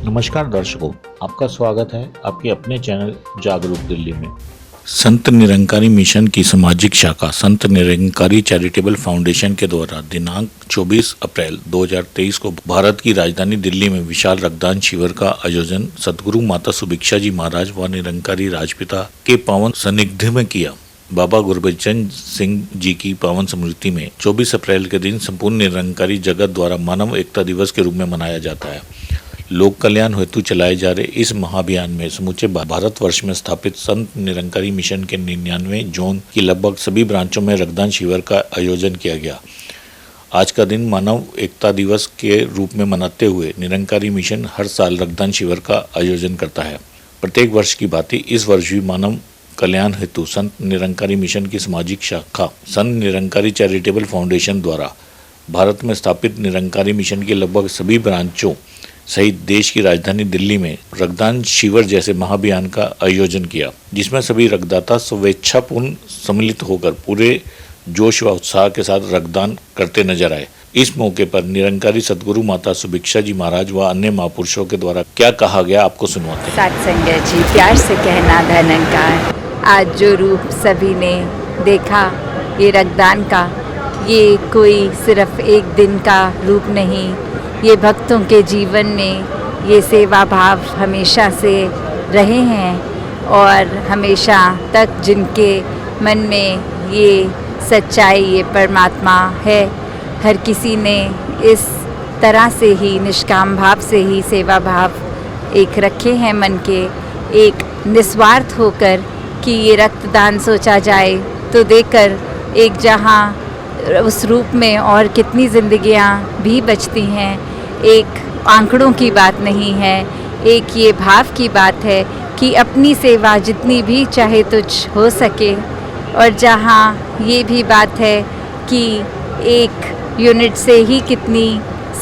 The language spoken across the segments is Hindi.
नमस्कार दर्शकों, आपका स्वागत है आपके अपने चैनल जागरूक दिल्ली में। संत निरंकारी मिशन की सामाजिक शाखा संत निरंकारी चैरिटेबल फाउंडेशन के द्वारा दिनांक 24 अप्रैल 2023 को भारत की राजधानी दिल्ली में विशाल रक्तदान शिविर का आयोजन सदगुरु माता सुभिक्षा जी महाराज व निरंकारी राजपिता के पावन सानिध्य में किया। बाबा गुरबचन सिंह जी की पावन स्मृति में 24 अप्रैल के दिन संपूर्ण निरंकारी जगत द्वारा मानव एकता दिवस के रूप में मनाया जाता है। लोक कल्याण हेतु चलाए जा रहे इस महाअभियान में समूचे भारतवर्ष में स्थापित संत निरंकारी मिशन के 99 जोन की लगभग सभी ब्रांचों में रक्तदान शिविर का आयोजन किया गया। आज का दिन मानव एकता दिवस के रूप में मनाते हुए निरंकारी मिशन हर साल रक्तदान शिविर का आयोजन करता है। प्रत्येक वर्ष की भांति इस वर्ष भी मानव कल्याण हेतु संत निरंकारी मिशन की सामाजिक शाखा संत निरंकारी चैरिटेबल फाउंडेशन द्वारा भारत में स्थापित निरंकारी मिशन के लगभग सभी ब्रांचों सहित देश की राजधानी दिल्ली में रक्तदान शिविर जैसे महाअभियान का आयोजन किया, जिसमें सभी रक्तदाता स्वेच्छापूर्ण सम्मिलित होकर पूरे जोश व उत्साह के साथ रक्तदान करते नजर आए। इस मौके पर निरंकारी सदगुरु माता सुभिक्षा जी महाराज व अन्य महापुरुषों के द्वारा क्या कहा गया आपको सुनवाते हैं। सत्संग जी, प्यार से कहना धनंकार। आज जो रूप सभी ने देखा ये रक्तदान का, ये कोई सिर्फ एक दिन का रूप नहीं, ये भक्तों के जीवन में ये सेवा भाव हमेशा से रहे हैं और हमेशा तक जिनके मन में ये सच्चाई, ये परमात्मा है, हर किसी ने इस तरह से ही निष्काम भाव से ही सेवा भाव एक रखे हैं मन के, एक निस्वार्थ होकर कि ये रक्तदान सोचा जाए तो देकर एक जहाँ उस रूप में और कितनी ज़िंदगियाँ भी बचती हैं। एक आंकड़ों की बात नहीं है, एक ये भाव की बात है कि अपनी सेवा जितनी भी चाहे तुझ हो सके। और जहाँ ये भी बात है कि एक यूनिट से ही कितनी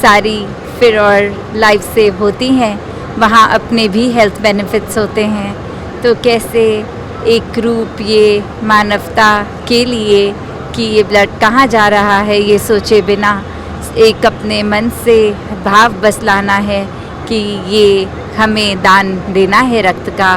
सारी फिर और लाइफ सेव होती हैं, वहाँ अपने भी हेल्थ बेनिफिट्स होते हैं। तो कैसे एक रूप ये मानवता के लिए कि ये ब्लड कहाँ जा रहा है ये सोचे बिना एक अपने मन से भाव बस लाना है कि ये हमें दान देना है रक्त का।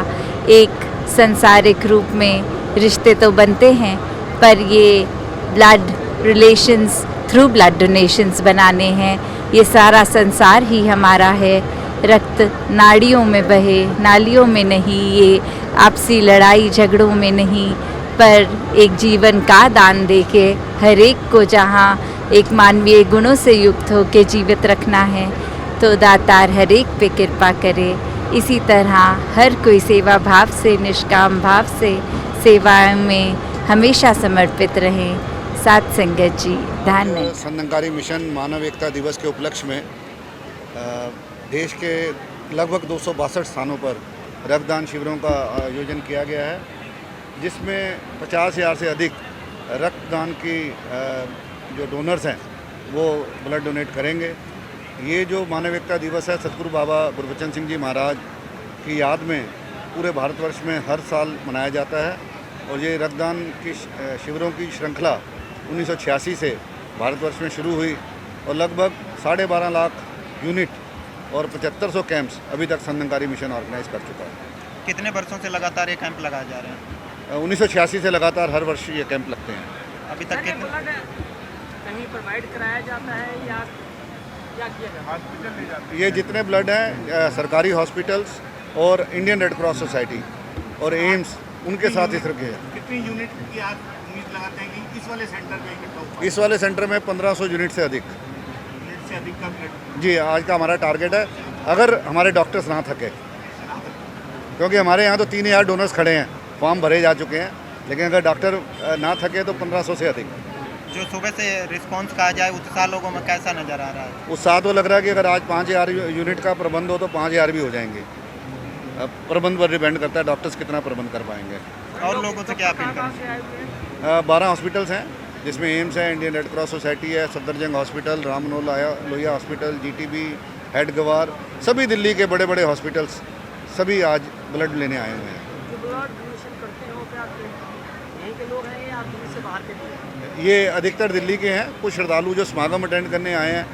एक संसारिक रूप में रिश्ते तो बनते हैं, पर ये blood relations through blood donations बनाने हैं। ये सारा संसार ही हमारा है। रक्त नाड़ियों में बहे, नालियों में नहीं, ये आपसी लड़ाई झगड़ों में नहीं, पर एक जीवन का दान देके हर एक को जहाँ एक मानवीय गुणों से युक्त हो के जीवित रखना है। तो दातार हर एक पे कृपा करे। इसी तरह हर कोई सेवा भाव से, निष्काम भाव से सेवा में हमेशा समर्पित रहे। साथ संगत जी, धन्यवाद। संत निरंकारी मिशन मानव एकता दिवस के उपलक्ष्य में देश के लगभग 262 स्थानों पर रक्तदान शिविरों का आयोजन किया गया है, जिसमें 50,000 से अधिक रक्तदान की जो डोनर्स हैं वो ब्लड डोनेट करेंगे। ये जो मानव एकता दिवस है सतगुरु बाबा गुरबचन सिंह जी महाराज की याद में पूरे भारतवर्ष में हर साल मनाया जाता है। और ये रक्तदान की शिविरों की श्रृंखला 1986 से भारतवर्ष में शुरू हुई और लगभग 12.5 लाख यूनिट और 7500 कैंप्स अभी तक संत निरंकारी मिशन ऑर्गेनाइज कर चुका है। कितने वर्षों से लगातार ये कैंप लगाए जा रहे हैं? 1986 से लगातार हर वर्ष ये कैंप लगते हैं। अभी तक कितने कहीं प्रोवाइड कराया जाता है या क्या किया जाता है? हॉस्पिटल ले जाते हैं? ये जितने ब्लड हैं सरकारी हॉस्पिटल्स और इंडियन रेड क्रॉस सोसाइटी और एम्स उनके साथ इस रखे हैं। कितनी यूनिट की आप उम्मीद लगाते हैं कि इस वाले सेंटर में इकट्ठा होगा? इस वाले सेंटर में 1500 यूनिट से अधिक का ब्लड जी आज का हमारा टारगेट है, अगर हमारे डॉक्टर्स ना थके, क्योंकि हमारे यहाँ तो 3000 डोनर्स खड़े हैं, फॉर्म भरे जा चुके हैं, लेकिन अगर डॉक्टर ना थके तो 1500 से अधिक। जो सुबह से रिस्पांस कहा जाए उत्साह लोगों में कैसा नज़र आ रहा है? उत्साह तो लग रहा है कि अगर आज 5000 यूनिट का प्रबंध हो तो 5000 भी हो जाएंगे। अब प्रबंध पर डिपेंड करता है डॉक्टर्स कितना प्रबंध कर पाएंगे। और लोगों से क्या अपील करें? 12 हॉस्पिटल्स हैं, जिसमें एम्स है, इंडियन रेड क्रॉस सोसाइटी है, Safdarjung hospital, Ram Manohar Lohia hospital, GTB, head गवार, सभी दिल्ली के बड़े बड़े हॉस्पिटल्स सभी आज ब्लड लेने आए हुए हैं। जो ब्लड डोनेशन करते हैं वो क्या यहीं के लोग हैं या दिल्ली से बाहर के लोग हैं? ये अधिकतर दिल्ली के हैं। कुछ श्रद्धालु जो समागम अटेंड करने आए हैं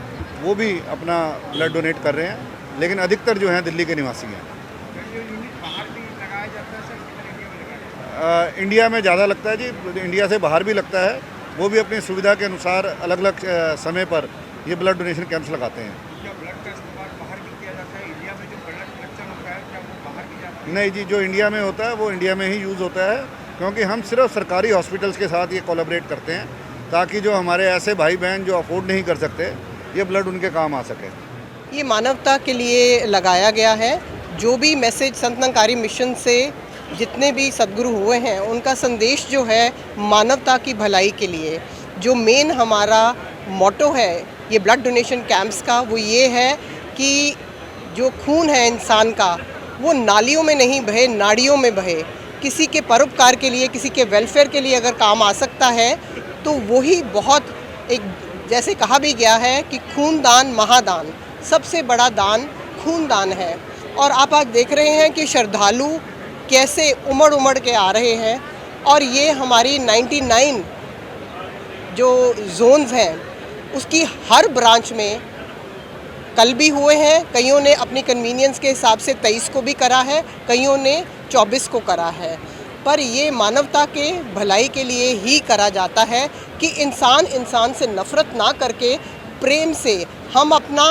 वो भी अपना ब्लड डोनेट कर रहे हैं। लेकिन अधिकतर जो हैं दिल्ली के निवासी हैं। इंडिया में ज़्यादा लगता है जी, इंडिया से बाहर भी लगता है, वो भी अपनी सुविधा के अनुसार अलग अलग समय पर ये ब्लड डोनेशन कैंप्स लगाते हैं। क्या ब्लड का इस्तेमाल बाहर भी किया जाता है? इंडिया में जो ब्लड कलेक्शन होता है क्या वो बाहर भी जाता है? नहीं जी, जो इंडिया में होता है वो इंडिया में ही यूज़ होता है, क्योंकि हम सिर्फ सरकारी हॉस्पिटल्स के साथ ये कोलैबोरेट करते हैं ताकि जो हमारे ऐसे भाई बहन जो अफोर्ड नहीं कर सकते, ये ब्लड उनके काम आ सके। ये मानवता के लिए लगाया गया है। जो भी मैसेज संत निरंकारी मिशन से जितने भी सद्गुरु हुए हैं, उनका संदेश जो है मानवता की भलाई के लिए, जो मेन हमारा मोटो है ये ब्लड डोनेशन कैंप्स का, वो ये है कि जो खून है इंसान का वो नालियों में नहीं बहे, नाड़ियों में बहे। किसी के परोपकार के लिए, किसी के वेलफेयर के लिए अगर काम आ सकता है तो वही बहुत एक, जैसे कहा भी गया है कि खून दान महादान, सबसे बड़ा दान खून दान है। और आप आज देख रहे हैं कि श्रद्धालु कैसे उमड़ उमड़ के आ रहे हैं, और ये हमारी 99 जो जोन्स हैं उसकी हर ब्रांच में कल भी हुए हैं। कईयों ने अपनी कन्वीनियंस के हिसाब से 23 को भी करा है, कईयों ने 24 को करा है, पर ये मानवता के भलाई के लिए ही करा जाता है कि इंसान इंसान से नफ़रत ना करके प्रेम से हम अपना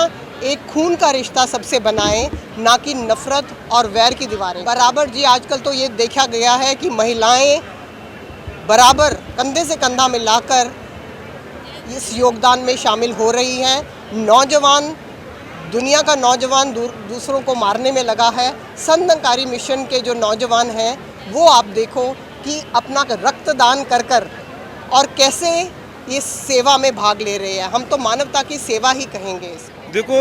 एक खून का रिश्ता सबसे बनाएं, ना कि नफ़रत और वैर की दीवारें। बराबर जी, आजकल तो ये देखा गया है कि महिलाएं बराबर कंधे से कंधा मिलाकर इस योगदान में शामिल हो रही हैं। नौजवान, दुनिया का नौजवान दूसरों को मारने में लगा है। संत निरंकारी मिशन के जो नौजवान हैं वो आप देखो कि अपना रक्तदान कर कर और कैसे ये सेवा में भाग ले रहे हैं। हम तो मानवता की सेवा ही कहेंगे इसको। देखो,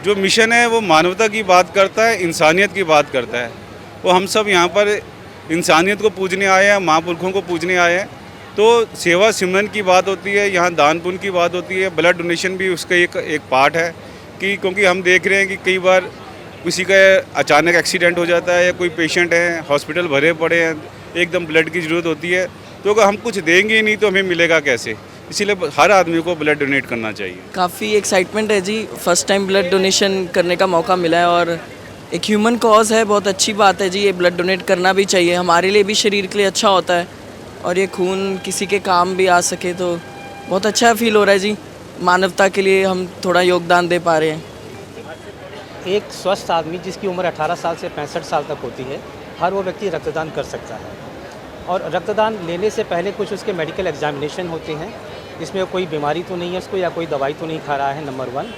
जो मिशन है वो मानवता की बात करता है, इंसानियत की बात करता है। वो हम सब यहाँ पर इंसानियत को पूजने आए हैं, महापुरुषों को पूजने आए हैं। तो सेवा सिमरन की बात होती है, यहाँ दान पुण्य की बात होती है। ब्लड डोनेशन भी उसका एक पार्ट है कि क्योंकि हम देख रहे हैं कि कई बार किसी का अचानक एक्सीडेंट हो जाता है या कोई पेशेंट है, हॉस्पिटल भरे पड़े हैं, एकदम ब्लड की ज़रूरत होती है, तो अगर हम कुछ देंगे ही नहीं तो हमें मिलेगा कैसे? इसीलिए हर आदमी को ब्लड डोनेट करना चाहिए। काफ़ी एक्साइटमेंट है जी, फर्स्ट टाइम ब्लड डोनेशन करने का मौका मिला है और एक ह्यूमन कॉज है, बहुत अच्छी बात है जी। ये ब्लड डोनेट करना भी चाहिए, हमारे लिए भी शरीर के लिए अच्छा होता है, और ये खून किसी के काम भी आ सके तो बहुत अच्छा फील हो रहा है जी। मानवता के लिए हम थोड़ा योगदान दे पा रहे हैं। एक स्वस्थ आदमी जिसकी उम्र 18 साल से 65 साल तक होती है, हर वो व्यक्ति रक्तदान कर सकता है। और रक्तदान लेने से पहले कुछ उसके मेडिकल एग्जामिनेशन होते हैं, जिसमें कोई बीमारी तो नहीं है उसको या कोई दवाई तो नहीं खा रहा है, नंबर 1।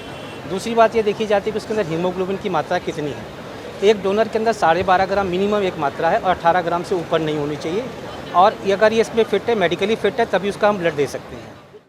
दूसरी बात ये देखी जाती है कि उसके अंदर हीमोग्लोबिन की मात्रा कितनी है। एक डोनर के अंदर 12.5 ग्राम मिनिमम एक मात्रा है और 18 ग्राम से ऊपर नहीं होनी चाहिए। और अगर ये इसमें फिट है, मेडिकली फिट है, तभी उसका हम ब्लड दे सकते हैं।